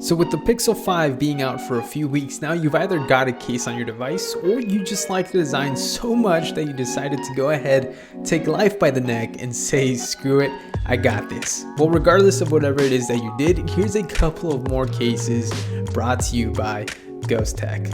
So with the Pixel 5 being out for a few weeks now, you've either got a case on your device or you just like the design so much that you decided to go ahead, take life by the neck and say, screw it, I got this. Well, regardless of whatever it is that you did, here's a couple of more cases brought to you by Ghostek.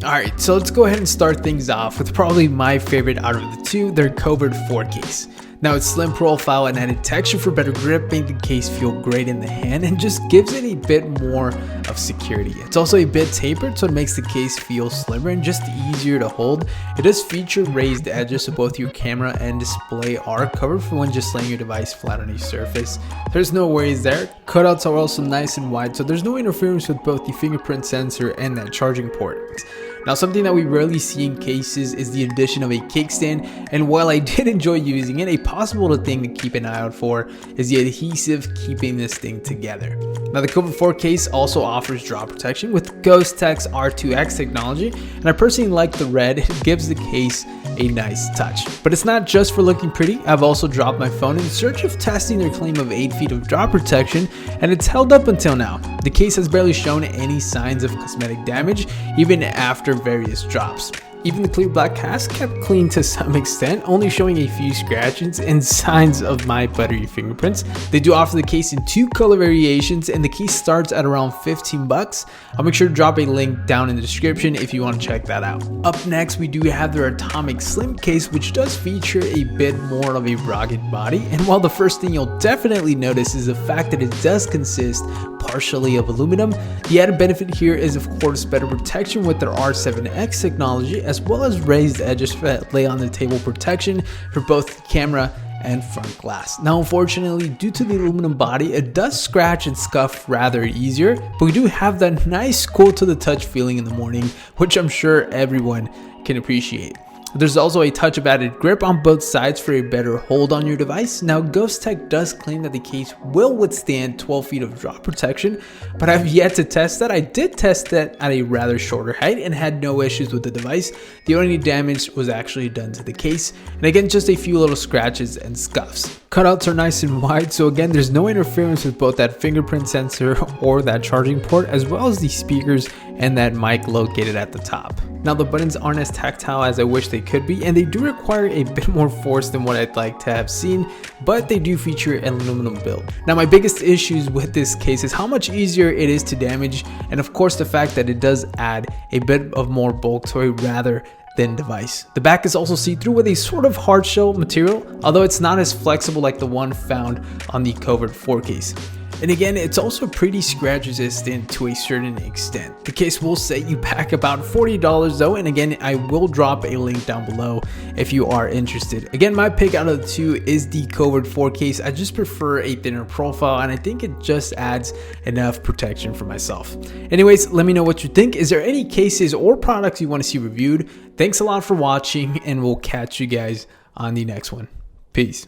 Alright, so let's go ahead and start things off with probably my favorite out of the two, their Covert 4 case. Now its slim profile and added texture for better grip make the case feel great in the hand and just gives it a bit more of security. It's also a bit tapered, so it makes the case feel slimmer and just easier to hold. It does feature raised edges, so both your camera and display are covered for when just laying your device flat on a surface. There's no worries there. Cutouts are also nice and wide, so there's no interference with both the fingerprint sensor and that charging port. Now, something that we rarely see in cases is the addition of a kickstand, and while I did enjoy using it, a possible thing to keep an eye out for is the adhesive keeping this thing together. Now, the Covert 4 case also offers drop protection with Ghostek's R2X technology, and I personally like the red. It gives the case a nice touch. But it's not just for looking pretty. I've also dropped my phone in search of testing their claim of 8 feet of drop protection, and it's held up until now. The case has barely shown any signs of cosmetic damage, even after various drops. Even the clear black cast kept clean to some extent, only showing a few scratches and signs of my buttery fingerprints. They do offer the case in 2 color variations, and the case starts at around 15 bucks. I'll make sure to drop a link down in the description if you want to check that out. Up next, we do have their Atomic Slim case, which does feature a bit more of a rugged body. And while the first thing you'll definitely notice is the fact that it does consist partially of aluminum, the added benefit here is of course better protection with their R7X technology, as well as raised edges for lay on the table protection for both the camera and front glass. Now, unfortunately, due to the aluminum body, it does scratch and scuff rather easier, but we do have that nice cool to the touch feeling in the morning, which I'm sure everyone can appreciate. There's also a touch of added grip on both sides for a better hold on your device. Now, Ghostek does claim that the case will withstand 12 feet of drop protection, but I've yet to test that. I did test that at a rather shorter height and had no issues with the device. The only damage was actually done to the case, and again, just a few little scratches and scuffs. Cutouts are nice and wide, so again, there's no interference with both that fingerprint sensor or that charging port, as well as the speakers and that mic located at the top. Now, the buttons aren't as tactile as I wish they could be, and they do require a bit more force than what I'd like to have seen, but they do feature an aluminum build. Now, my biggest issues with this case is how much easier it is to damage, and of course the fact that it does add a bit of more bulk to a rather thin device. The back is also see-through with a sort of hard shell material, although it's not as flexible like the one found on the Covert 4 case. And again, it's also pretty scratch resistant to a certain extent. The case will set you back about $40 though, and again, I will drop a link down below if you are interested. Again, my pick out of the two is the Covert 4 case. I just prefer a thinner profile, and I think it just adds enough protection for myself. Anyways, let me know what you think. Is there any cases or products you want to see reviewed? Thanks a lot for watching, and we'll catch you guys on the next one. Peace.